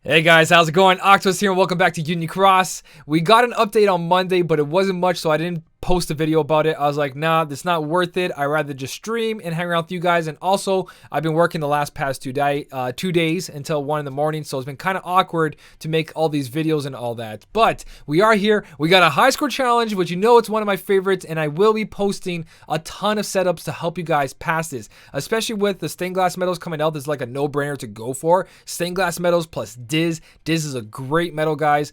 Hey guys, how's it going? Octopus here and welcome back to Union Cross. We got an update on Monday, but it wasn't much, so I didn't post a video about it. I was like, nah, that's not worth it. I'd rather just stream and hang around with you guys. And also, I've been working the past 2 days until 1 in the morning, so it's been kind of awkward to make all these videos and all that. But we are here. We got a high score challenge, which you know it's one of my favorites, and I will be posting a ton of setups to help you guys pass this, especially with the stained glass medals coming out. This is like a no-brainer to go for. Stained glass medals plus Diz. Diz is a great medal, guys.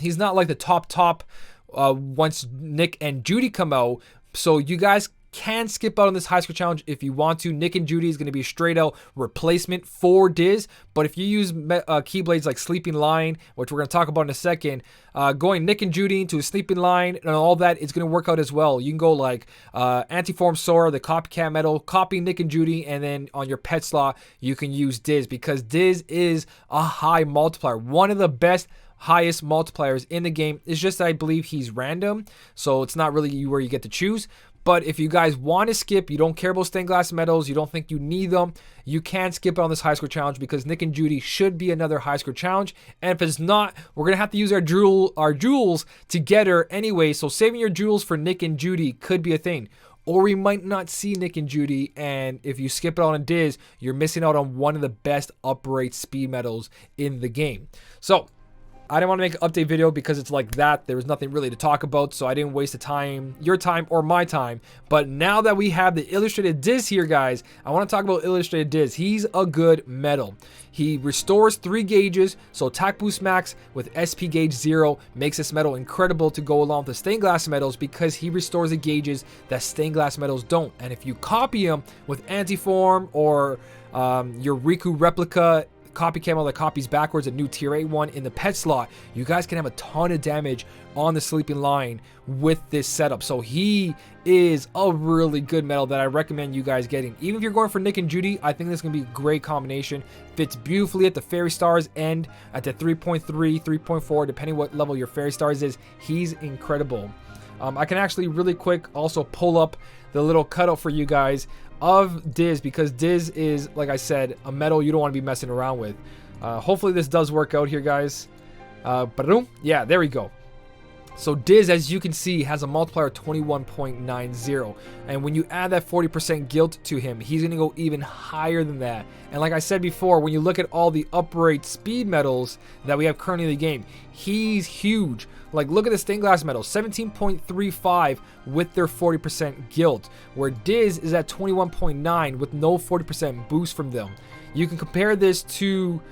He's not like the top once Nick and Judy come out, so you guys can skip out on this high score challenge if you want to. Nick and Judy is going to be a straight out replacement for Diz, but if you use keyblades like Sleeping Lion, which we're going to talk about in a second, going Nick and Judy into a Sleeping Lion and all that, it's going to work out as well. You can go like Antiform Sora, the copycat medal, copy Nick and Judy, and then on your pet slot you can use Diz, because Diz is a high multiplier, one of the best highest multipliers in the game. It's just that I believe he's random, so it's not really where you get to choose. But if you guys want to skip, you don't care about stained glass medals, you don't think you need them, you can skip on this high score challenge, because Nick and Judy should be another high score challenge. And if it's not, we're going to have to use our jewels to get her anyway. So saving your jewels for Nick and Judy could be a thing. Or we might not see Nick and Judy, and if you skip it on a Diz, you're missing out on one of the best upright speed medals in the game. So I didn't want to make an update video because it's like that. There was nothing really to talk about, so I didn't waste the time, your time or my time. But now that we have the illustrated Diz here, guys, I want to talk about illustrated Diz. He's a good medal. He restores 3 gauges, so attack boost max with SP gauge 0 makes this medal incredible to go along with the stained glass medals, because he restores the gauges that stained glass medals don't. And if you copy him with Antiform or your Riku replica copy camo that copies backwards, a new tier 8 one in the pet slot, you guys can have a ton of damage on the Sleeping Lion with this setup. So he is a really good medal that I recommend you guys getting. Even if you're going for Nick and Judy, I think this is going to be a great combination. Fits beautifully at the Fairy Stars end, at the 3.3, 3.4, depending what level your Fairy Stars is. He's incredible. I can actually really quick also pull up the little cutout for you guys of Diz, because Diz is, like I said, a medal you don't want to be messing around with. Hopefully this does work out here, guys. Yeah, there we go. So Diz, as you can see, has a multiplier of 21.90, and when you add that 40% guilt to him, he's going to go even higher than that. And like I said before, when you look at all the upright speed medals that we have currently in the game, he's huge. Like, look at the stained glass medals, 17.35 with their 40% guilt, where Diz is at 21.9 with no 40% boost from them. You can compare this to,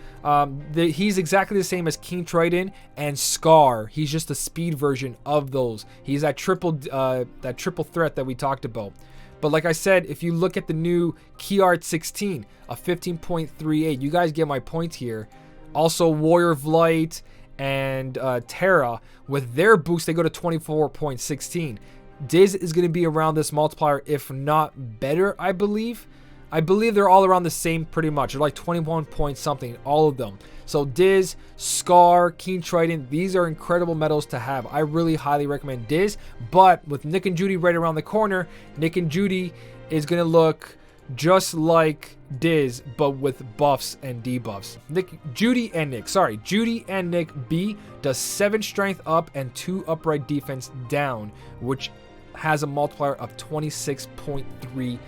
he's exactly the same as King Triton and Scar. He's just a speed version of those. He's that triple threat that we talked about. But like I said, if you look at the new Key Art 16, a 15.38, you guys get my point here. Also, Warrior of Light and Terra, with their boost, they go to 24.16. Diz is going to be around this multiplier, if not better, I believe. I believe they're all around the same pretty much. They're like 21 point something, all of them. So Diz, Scar, King Triton, these are incredible medals to have. I really highly recommend Diz, but with Nick and Judy right around the corner, Nick and Judy is going to look just like Diz, but with buffs and debuffs. Judy and Nick B does 7 strength up and 2 upright defense down, which has a multiplier of 26.35.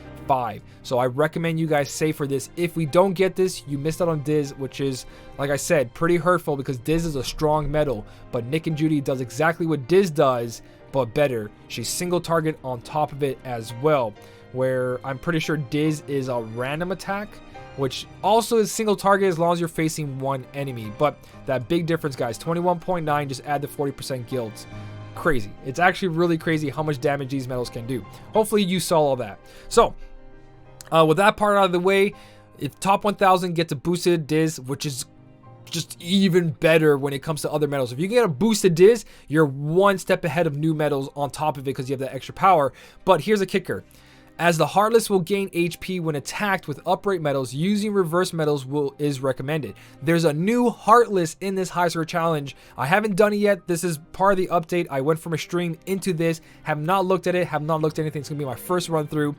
So I recommend you guys save for this. If we don't get this, you missed out on Diz, which is, like I said, pretty hurtful, because Diz is a strong medal, but Nick and Judy does exactly what Diz does, but better. She's single target on top of it as well, where I'm pretty sure Diz is a random attack, which also is single target as long as you're facing one enemy. But that big difference, guys, 21.9, just add the 40% guilt. Crazy. It's actually really crazy how much damage these medals can do. Hopefully you saw all that. So with that part out of the way, if top 1000 gets a boosted Diz, which is just even better when it comes to other medals. If you get a boosted Diz, you're one step ahead of new medals on top of it, because you have that extra power. But here's a kicker. As the Heartless will gain HP when attacked with upright metals, using reverse metals is recommended. There's a new Heartless in this high score challenge. I haven't done it yet. This is part of the update. I went from a stream into this, have not looked at it, have not looked at anything. It's gonna be my first run through.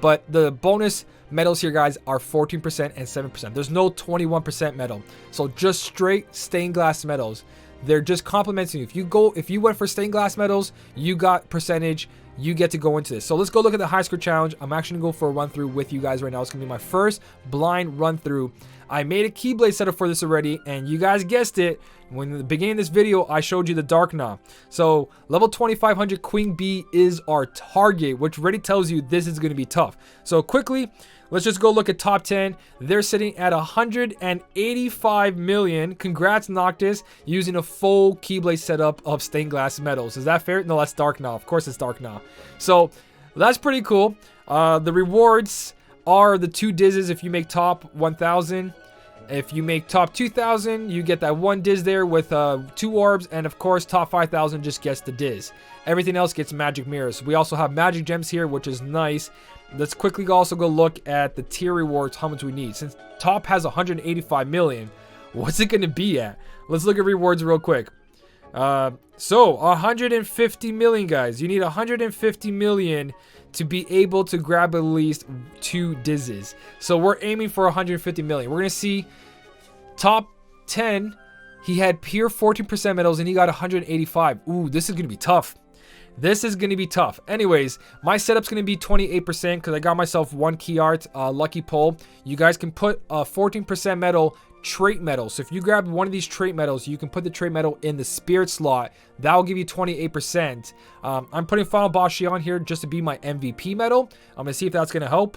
But the bonus metals here, guys, are 14% and 7%. There's no 21% metal. So just straight stained glass metals. They're just complimenting you. If you went for stained glass metals, you got percentage. You get to go into this. So let's go look at the high score challenge. I'm actually gonna go for a run through with you guys right now. It's gonna be my first blind run through. I made a Keyblade setup for this already, and you guys guessed it. When in the beginning of this video, I showed you the Dark Gnaw. So level 2500 Queen Bee is our target, which already tells you this is gonna be tough. So quickly, let's just go look at top 10. They're sitting at 185 million. Congrats, Noctis, using a full Keyblade setup of stained glass metals. Is that fair? No, that's Dark Gnaw. Of course it's Dark Gnaw. So that's pretty cool. The rewards are the 2 Dizes if you make top 1000. If you make top 2000, you get that 1 Diz there with 2 orbs. And of course, top 5000 just gets the Diz. Everything else gets magic mirrors. We also have magic gems here, which is nice. Let's quickly also go look at the tier rewards, how much we need. Since top has 185 million, what's it going to be at? Let's look at rewards real quick. So 150 million, guys. You need 150 million to be able to grab at least 2 Dizzes. So we're aiming for 150 million. We're going to see top 10. He had pure 14% metals and he got 185. Ooh, this is going to be tough. This is going to be tough. Anyways, my setup's going to be 28% because I got myself 1 key art, lucky pull. You guys can put 14% metal, trait metal. So if you grab one of these trait metals, you can put the trait metal in the spirit slot. That will give you 28%. I'm putting Final Boss Xion here just to be my MVP metal. I'm going to see if that's going to help.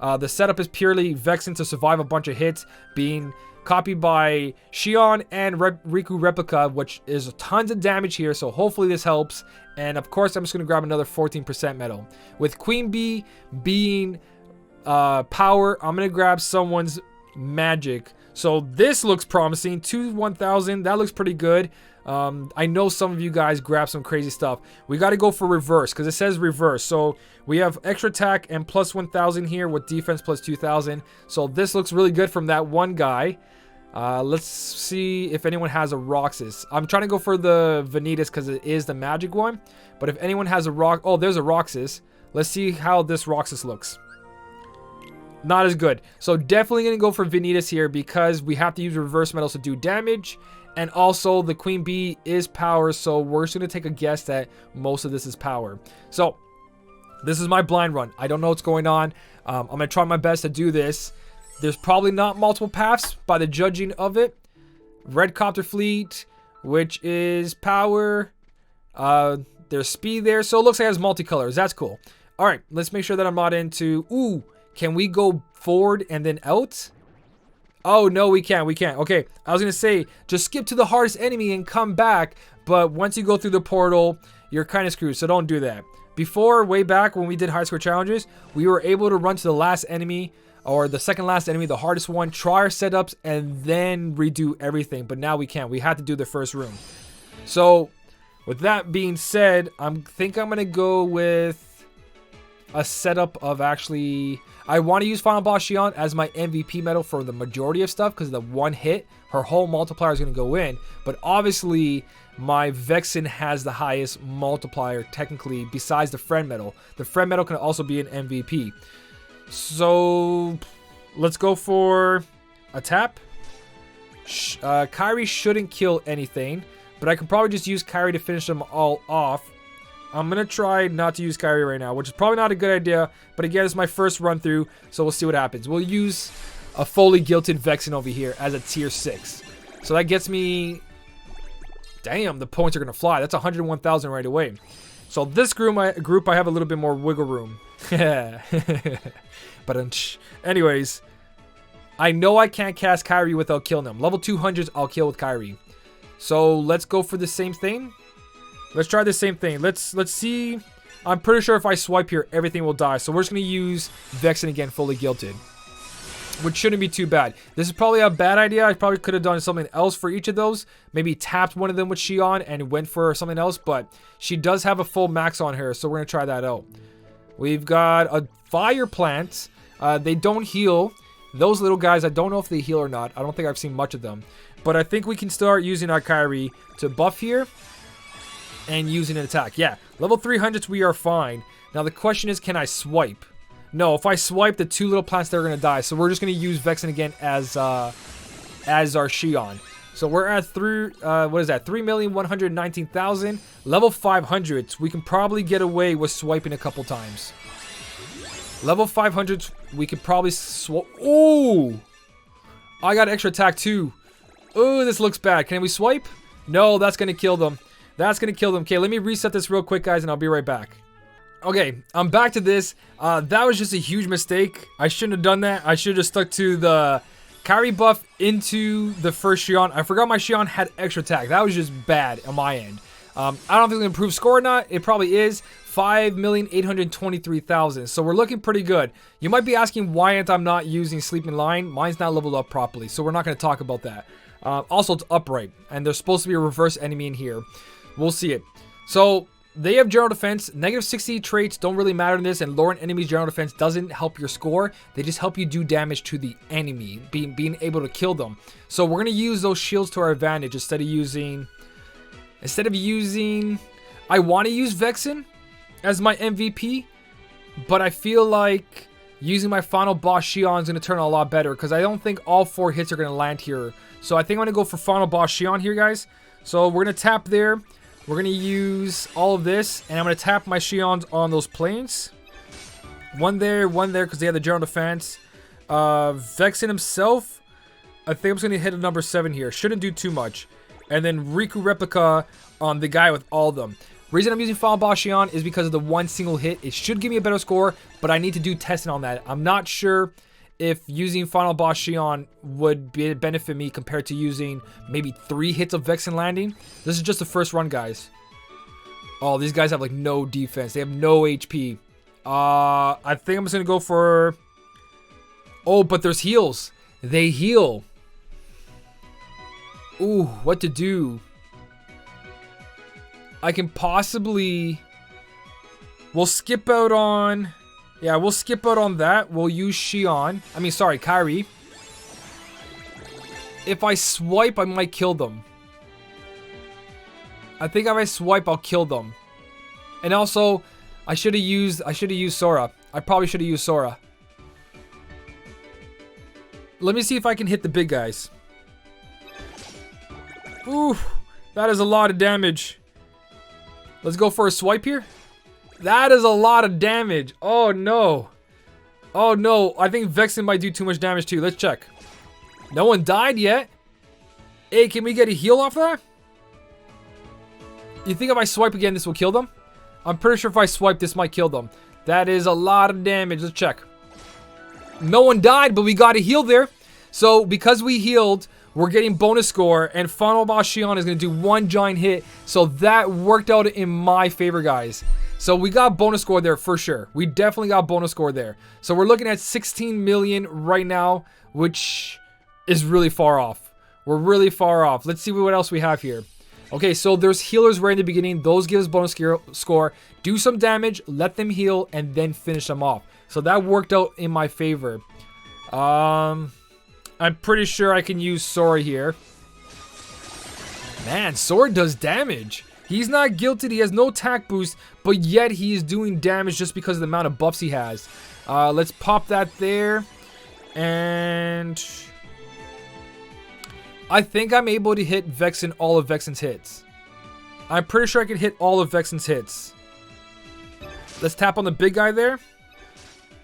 The setup is purely Vexen to survive a bunch of hits, being copied by Xion and Riku Replica, which is tons of damage here, so hopefully this helps. And of course, I'm just going to grab another 14% metal. With Queen Bee being power, I'm going to grab someone's magic. So this looks promising. 1000, that looks pretty good. I know some of you guys grab some crazy stuff. We got to go for reverse because it says reverse. So we have extra attack and plus 1000 here with defense plus 2000. So this looks really good from that one guy. Let's see if anyone has a Roxas. I'm trying to go for the Vanitas because it is the magic one. But if anyone has a Rock... Oh, there's a Roxas. Let's see how this Roxas looks. Not as good. So definitely going to go for Vanitas here because we have to use reverse metals to do damage. And also the Queen Bee is power. So we're just going to take a guess that most of this is power. So this is my blind run. I don't know what's going on. I'm going to try my best to do this. There's probably not multiple paths by the judging of it. Red Copter Fleet, which is power. There's speed there. So it looks like it has multicolors. That's cool. All right, let's make sure that I'm not into... Ooh, can we go forward and then out? Oh, no, we can't. We can't. Okay, I was going to say, just skip to the hardest enemy and come back. But once you go through the portal, you're kind of screwed. So don't do that. Before, way back when we did high score challenges, we were able to run to the last enemy, or the second last enemy, the hardest one, try our setups, and then redo everything. But now we can't. We had to do the first room. So, with that being said, I think I'm going to go with a setup of actually... I want to use Final Boss Xion as my MVP medal for the majority of stuff because the one hit, her whole multiplier is going to go in. But obviously, my Vexen has the highest multiplier technically besides the friend medal. The friend medal can also be an MVP. So, let's go for a tap. Kairi shouldn't kill anything, but I can probably just use Kairi to finish them all off. I'm going to try not to use Kairi right now, which is probably not a good idea, but again, it's my first run through, so we'll see what happens. We'll use a fully gilted Vexen over here as a tier 6. So that gets me... Damn, the points are going to fly. That's 101,000 right away. So this group, I have a little bit more wiggle room. But anyways, I know I can't cast Kairi without killing them. Level 200s, I'll kill with Kairi. So let's go for the same thing. Let's try the same thing. Let's see. I'm pretty sure if I swipe here, everything will die. So we're just going to use Vexen again, fully gilted, which shouldn't be too bad. This is probably a bad idea. I probably could have done something else for each of those. Maybe tapped one of them with Xion and went for something else. But she does have a full max on her, so we're going to try that out. We've got a fire plant. They don't heal. Those little guys, I don't know if they heal or not. I don't think I've seen much of them. But I think we can start using our Kyrie to buff here and using an attack. Yeah, level 300s, we are fine. Now the question is, can I swipe? No, if I swipe the 2 little plants, they're going to die. So we're just going to use Vexen again as our Shion. So we're at 3,119,000. Level 500s, we can probably get away with swiping a couple times. Level 500s, we could probably swipe. Oh! I got extra attack too. Oh, this looks bad. Can we swipe? No, that's going to kill them. That's going to kill them. Okay, let me reset this real quick, guys, and I'll be right back. Okay, I'm back to this. That was just a huge mistake. I shouldn't have done that. I should have just stuck to the Kyrie buff into the first Shion. I forgot my Shion had extra attack. That was just bad on my end. I don't know if it's going to improve score or not. It probably is. 5,823,000. So we're looking pretty good. You might be asking why I'm not using Sleeping Lion. Mine's not leveled up properly, so we're not going to talk about that. Also, it's upright, and there's supposed to be a reverse enemy in here. We'll see it. So they have general defense. Negative 60 traits don't really matter in this, and lowering enemies' general defense doesn't help your score. They just help you do damage to the enemy, being able to kill them. So we're going to use those shields to our advantage instead of using... I want to use Vexen as my MVP, but I feel like using my final boss Shion is going to turn out a lot better because I don't think all 4 hits are going to land here. So I think I'm going to go for final boss Shion here, guys. So we're going to tap there. We're going to use all of this, and I'm going to tap my Shions on those planes. One there, because they have the general defense. Vexen himself, I think I'm just going to hit a number 7 here. Shouldn't do too much. And then Riku Replica on the guy with all of them. Reason I'm using Final Boss Shion is because of the one single hit. It should give me a better score, but I need to do testing on that. I'm not sure if using Final Boss Shion would benefit me compared to using maybe 3 hits of Vexen landing. This is just the first run, guys. Oh, these guys have like no defense. They have no HP. I think I'm just going to go for... Oh, but there's heals. They heal. Ooh, what to do? I can possibly... We'll skip out on... Yeah, we'll skip out on that. We'll use Shion. I mean, sorry, Kyrie. If I swipe, I might kill them. I think if I swipe, I'll kill them. And also, I should have used Sora. I probably should have used Sora. Let me see if I can hit the big guys. Ooh, that is a lot of damage. Let's go for a swipe here. That is a lot of damage. Oh no. Oh no. I think Vexen might do too much damage too. Let's check. No one died yet. Hey, can we get a heal off that? You think if I swipe again, this will kill them? I'm pretty sure if I swipe, this might kill them. That is a lot of damage. Let's check. No one died, but we got a heal there. So because we healed, we're getting bonus score, and Final Boss Shion is going to do 1 giant hit. So that worked out in my favor, guys. So we got bonus score there for sure. We definitely got bonus score there. So we're looking at 16 million right now, which is really far off. We're really far off. Let's see what else we have here. Okay, so there's healers right in the beginning. Those give us bonus score. Do some damage, let them heal, and then finish them off. So that worked out in my favor. I'm pretty sure I can use Sora here. Man, Sora does damage. He's not gilted. He has no attack boost, but yet he is doing damage just because of the amount of buffs he has. Let's pop that there. And I think I'm able to hit Vexen all of Vexen's hits. I'm pretty sure I can hit all of Vexen's hits. Let's tap on the big guy there,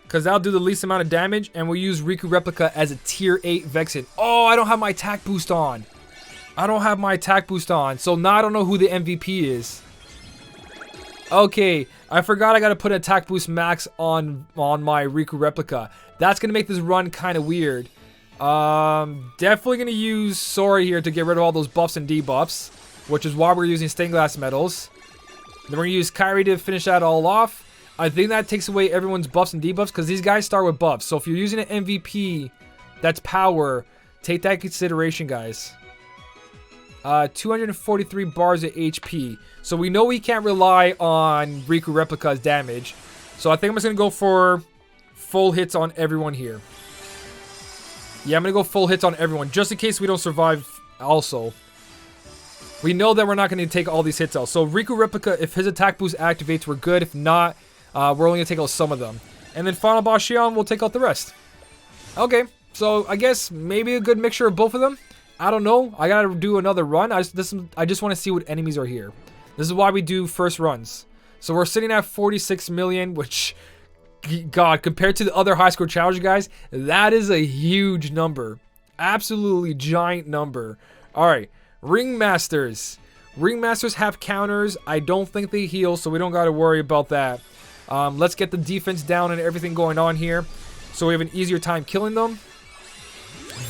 because that'll do the least amount of damage, and we'll use Riku Replica as a tier 8 Vexen. Oh, I don't have my attack boost on. I don't have my attack boost on, so now I don't know who the MVP is. Okay, I forgot I gotta put an attack boost max on my Riku Replica. That's gonna make this run kind of weird. Definitely gonna use Sora here to get rid of all those buffs and debuffs, which is why we're using stained glass medals. Then we're gonna use Kyrie to finish that all off. I think that takes away everyone's buffs and debuffs because these guys start with buffs. So if you're using an MVP that's power, take that into consideration, guys. 243 bars of HP. So we know we can't rely on Riku Replica's damage. So I think I'm just going to go for full hits on everyone here. Yeah, I'm going to go full hits on everyone, just in case we don't survive also. We know that we're not going to take all these hits out. So Riku Replica, if his attack boost activates, we're good. If not, we're only going to take out some of them. And then Final Boss Shion will take out the rest. Okay, so I guess maybe a good mixture of both of them. I don't know. I got to do another run. I just want to see what enemies are here. This is why we do first runs. So we're sitting at 46 million, which, God, compared to the other high score challenge guys, that is a huge number. Absolutely giant number. All right, Ringmasters. Ringmasters have counters. I don't think they heal, so we don't got to worry about that. Let's get the defense down and everything going on here, so we have an easier time killing them.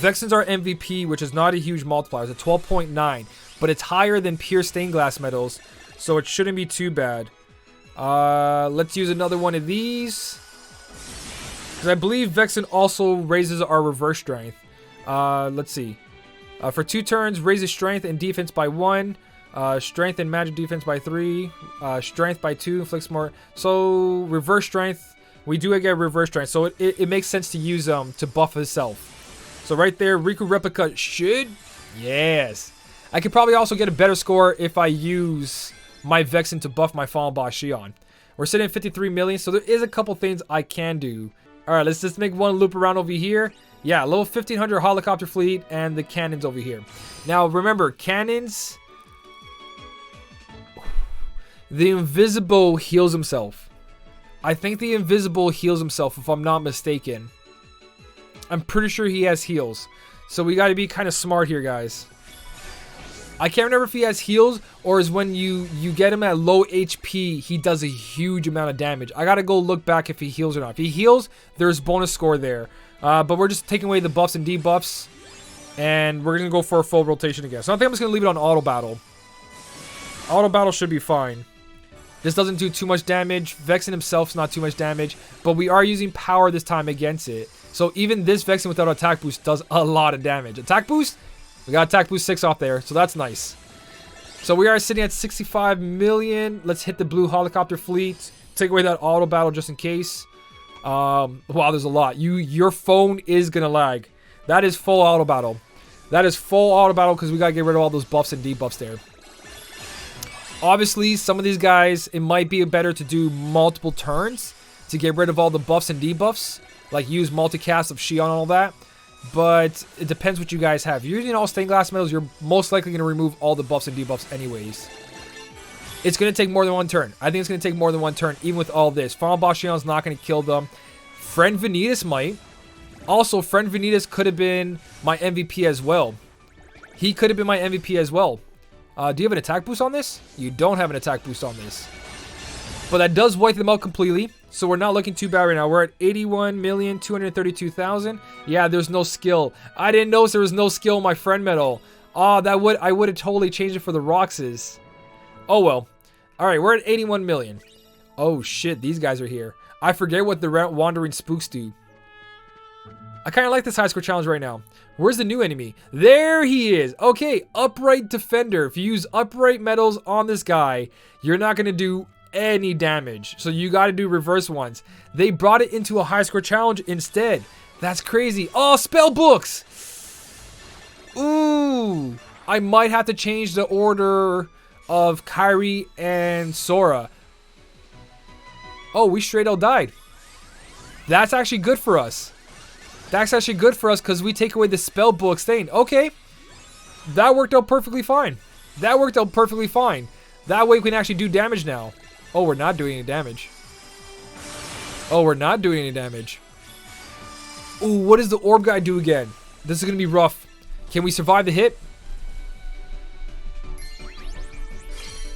Vexen's our MVP, which is not a huge multiplier. It's a 12.9, but it's higher than pure stained glass medals, so it shouldn't be too bad. Let's use another one of these, because I believe Vexen also raises our reverse strength. Let's see. For 2 turns, raises strength and defense by 1. Strength and magic defense by 3. Strength by 2, inflicts more. So reverse strength, we do get reverse strength, so it makes sense to use to buff itself. So right there, Riku Replica should, yes. I could probably also get a better score if I use my Vexen to buff my Final Boss Shion. We're sitting at 53 million, so there is a couple things I can do. All right, let's just make one loop around over here. Yeah, level 1500 helicopter fleet and the cannons over here. Now remember, cannons, the invisible heals himself. I think the invisible heals himself, if I'm not mistaken. I'm pretty sure he has heals. So we got to be kind of smart here, guys. I can't remember if he has heals or is when you get him at low HP, he does a huge amount of damage. I got to go look back if he heals or not. If he heals, there's bonus score there. But we're just taking away the buffs and debuffs. And we're going to go for a full rotation again. So I think I'm just going to leave it on auto battle. Auto battle should be fine. This doesn't do too much damage. Vexen himself's not too much damage. But we are using power this time against it. So even this Vexen without attack boost does a lot of damage. Attack boost? We got attack boost 6 off there. So that's nice. So we are sitting at 65 million. Let's hit the blue helicopter fleet. Take away that auto battle just in case. Wow, there's a lot. Your phone is going to lag. That is full auto battle. That is full auto battle because we got to get rid of all those buffs and debuffs there. Obviously, some of these guys, it might be better to do multiple turns to get rid of all the buffs and debuffs. Like use multicast of Shion and all that. But it depends what you guys have. If you're using all stained glass metals, you're most likely going to remove all the buffs and debuffs anyways. It's going to take more than one turn. I think it's going to take more than one turn, even with all this. Final Boss Shion's not going to kill them. Friend Vanitas might. Also, Friend Vanitas could have been my MVP as well. He could have been my MVP as well. Do you have an attack boost on this? You don't have an attack boost on this. But that does wipe them out completely. So we're not looking too bad right now. We're at 81,232,000. Yeah, there's no skill. I didn't notice there was no skill in my friend medal. Oh, I would have totally changed it for the Roxas. Oh well. Alright, we're at 81 million. Oh shit, these guys are here. I forget what the Wandering Spooks do. I kind of like this high score challenge right now. Where's the new enemy? There he is. Okay, Upright Defender. If you use upright medals on this guy, you're not going to do any damage. So you got to do reverse ones. They brought it into a high score challenge instead. That's crazy. Oh, spell books. Ooh. I might have to change the order of Kairi and Sora. Oh, we straight out died. That's actually good for us. That's actually good for us because we take away the spell book stain. Okay. That worked out perfectly fine. That worked out perfectly fine. That way we can actually do damage now. Oh, we're not doing any damage. Oh, we're not doing any damage. Ooh, what does the orb guy do again? This is going to be rough. Can we survive the hit?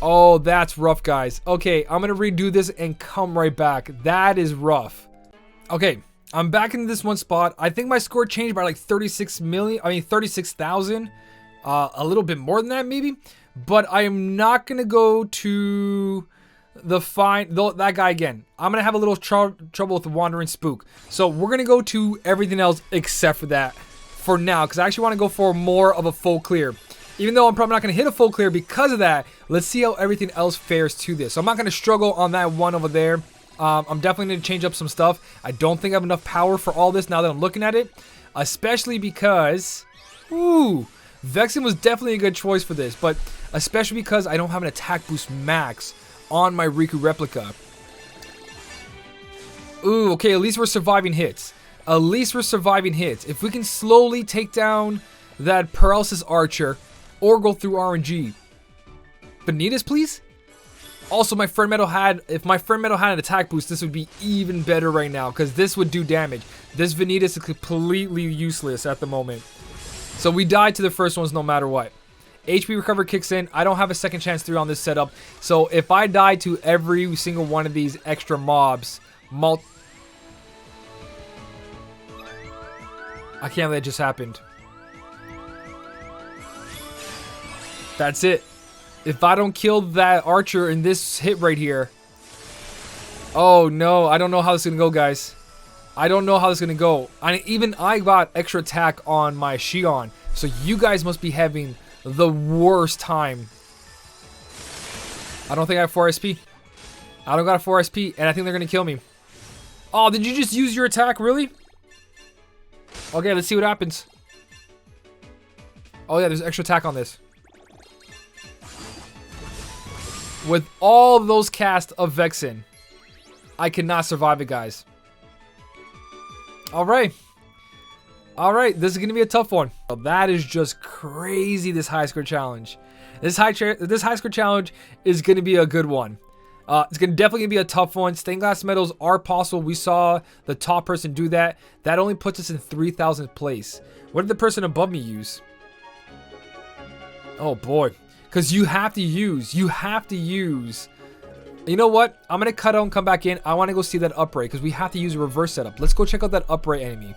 Oh, that's rough, guys. Okay, I'm going to redo this and come right back. That is rough. Okay, I'm back in this one spot. I think my score changed by like 36,000. A little bit more than that, maybe. But I am not going to go to that guy again. I'm going to have a little trouble with the Wandering Spook. So we're going to go to everything else except for that for now. Because I actually want to go for more of a full clear. Even though I'm probably not going to hit a full clear because of that, let's see how everything else fares to this. So I'm not going to struggle on that one over there. I'm definitely going to change up some stuff. I don't think I have enough power for all this now that I'm looking at it. Especially because... Ooh, Vexen was definitely a good choice for this. But especially because I don't have an attack boost max on my Riku replica. Ooh, okay, at least we're surviving hits. At least we're surviving hits. If we can slowly take down that paralysis archer or go through RNG. Vanitas, please? Also, my friend Metal had, if my friend Metal had an attack boost, this would be even better right now because this would do damage. This Vanitas is completely useless at the moment. So we died to the first ones no matter what. HP recover kicks in. I don't have a second chance 3 on this setup. So if I die to every single one of these extra mobs, I can't believe that just happened. That's it. If I don't kill that archer in this hit right here. Oh no, I don't know how this is going to go, guys. I don't know how this is going to go. Even I got extra attack on my Shion. So you guys must be having the worst time. I don't think I have 4 SP. I don't got a 4 SP, and I think they're going to kill me. Oh, did you just use your attack? Really? Okay, let's see what happens. Oh yeah, there's extra attack on this. With all those casts of Vexen, I cannot survive it, guys. Alright. Alright, this is going to be a tough one. That is just crazy, this high score challenge. This high score challenge is going to be a good one. It's definitely going to be a tough one. Stained glass medals are possible. We saw the top person do that. That only puts us in 3,000th place. What did the person above me use? Oh boy. Because you have to use. You know what? I'm going to cut out and come back in. I want to go see that upright because we have to use a reverse setup. Let's go check out that upright enemy.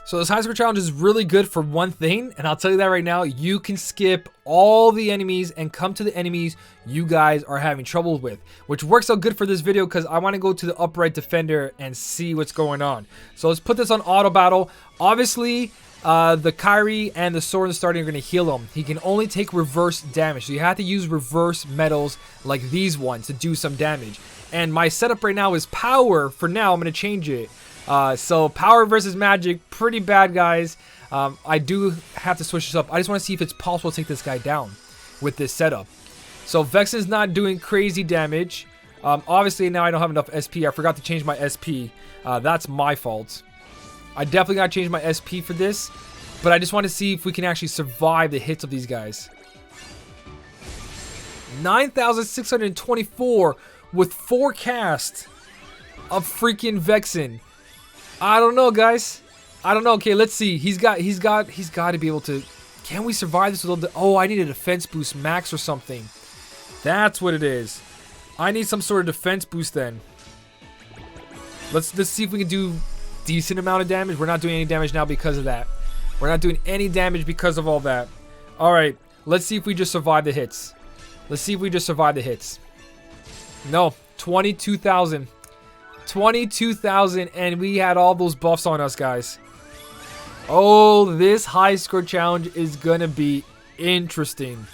So this high score challenge is really good for one thing, and I'll tell you that right now. You can skip all the enemies and come to the enemies you guys are having trouble with, which works out good for this video because I want to go to the upright defender and see what's going on. So let's put this on auto battle. Obviously, the Kairi and the sword in the starting are going to heal him. He can only take reverse damage, so you have to use reverse medals like these ones to do some damage. And my setup right now is power. For now, I'm going to change it. So power versus magic, pretty bad, guys. I do have to switch this up. I just want to see if it's possible to take this guy down with this setup. So Vex is not doing crazy damage. Obviously now I don't have enough SP. I forgot to change my SP. That's my fault. I definitely got to change my SP for this, but I just want to see if we can actually survive the hits of these guys. 9,624 with 4 casts of freaking Vexen. I don't know, guys. I don't know. Okay, let's see. He's got to be able to. Can we survive this with? Oh, I need a defense boost max or something. That's what it is. I need some sort of defense boost then. Let's see if we can do decent amount of damage. We're not doing any damage now because of that. We're not doing any damage because of all that. All right, let's see if we just survive the hits. Let's see if we just survive the hits. No, 22,000. 22,000, and we had all those buffs on us, guys. Oh, this high score challenge is gonna be interesting.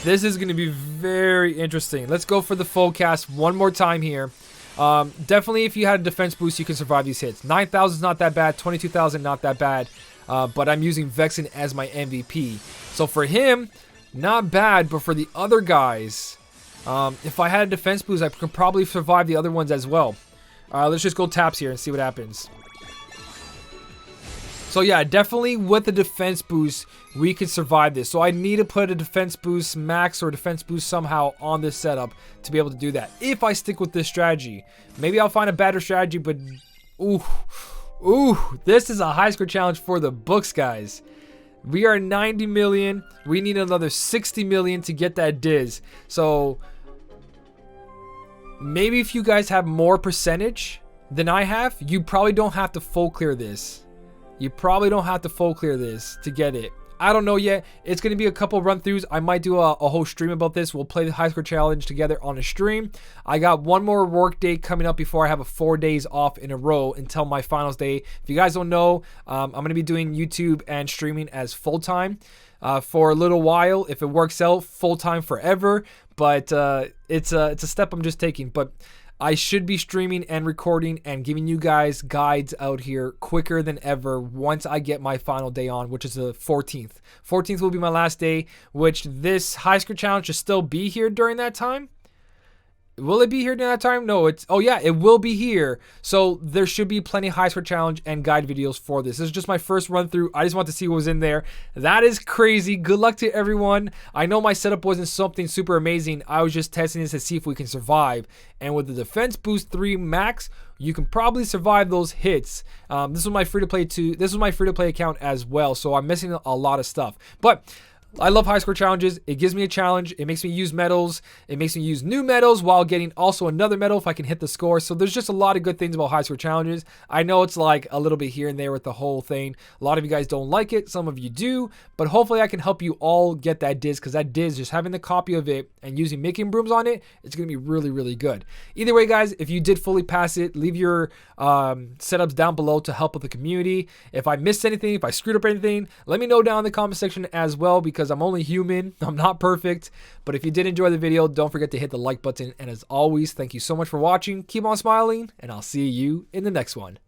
This is gonna be very interesting. Let's go for the full cast one more time here. Definitely, if you had a defense boost, you can survive these hits. 9,000 is not that bad. 22,000 not that bad. But I'm using Vexen as my MVP. So for him, not bad. But for the other guys, if I had a defense boost, I could probably survive the other ones as well. Let's just go taps here and see what happens. So yeah, definitely with the defense boost, we can survive this. So I need to put a defense boost max or defense boost somehow on this setup to be able to do that. If I stick with this strategy, maybe I'll find a better strategy, but ooh, this is a high score challenge for the books, guys. We are 90 million. We need another 60 million to get that Diz. So maybe if you guys have more percentage than I have, you probably don't have to full clear this. You probably don't have to full clear this to get it. I don't know yet. It's going to be a couple run throughs. I might do a whole stream about this. We'll play the high score challenge together on a stream. I got one more work day coming up before I have 4 days off in a row until my finals day. If you guys don't know, I'm going to be doing YouTube and streaming as full-time for a little while. If it works out, full-time forever. But it's a step I'm just taking. But I should be streaming and recording and giving you guys guides out here quicker than ever once I get my final day on, which is the 14th. 14th will be my last day, which this high score challenge should still be here during that time. Will it be here during that time? No, oh yeah, it will be here. So there should be plenty of high score challenge and guide videos for this. This is just my first run through. I just want to see what was in there. That is crazy. Good luck to everyone. I know my setup wasn't something super amazing. I was just testing this to see if we can survive. And with the Defense Boost 3 Max, you can probably survive those hits. This was my free-to-play too. This was my free-to-play account as well. So I'm missing a lot of stuff. But I love high score challenges. It gives me a challenge. It makes me use medals. It makes me use new medals while getting also another medal if I can hit the score. So there's just a lot of good things about high score challenges. I know it's like a little bit here and there with the whole thing. A lot of you guys don't like it. Some of you do. But hopefully I can help you all get that Diz, because that Diz, just having the copy of it and using making brooms on it, it's going to be really, really good. Either way, guys, if you did fully pass it, leave your setups down below to help with the community. If I missed anything, if I screwed up anything, let me know down in the comment section as well, because I'm only human. I'm not perfect. But if you did enjoy the video, don't forget to hit the like button. And as always, thank you so much for watching. Keep on smiling, and I'll see you in the next one.